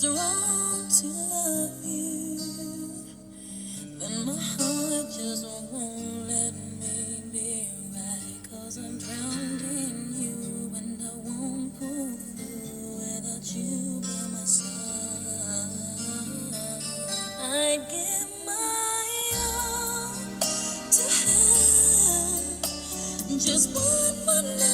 it's wrong to love you, then my heart just won't let me be right. 'Cause I'm drowned in you and I won't pull through without you by my side. I'd give my all to have just one more night.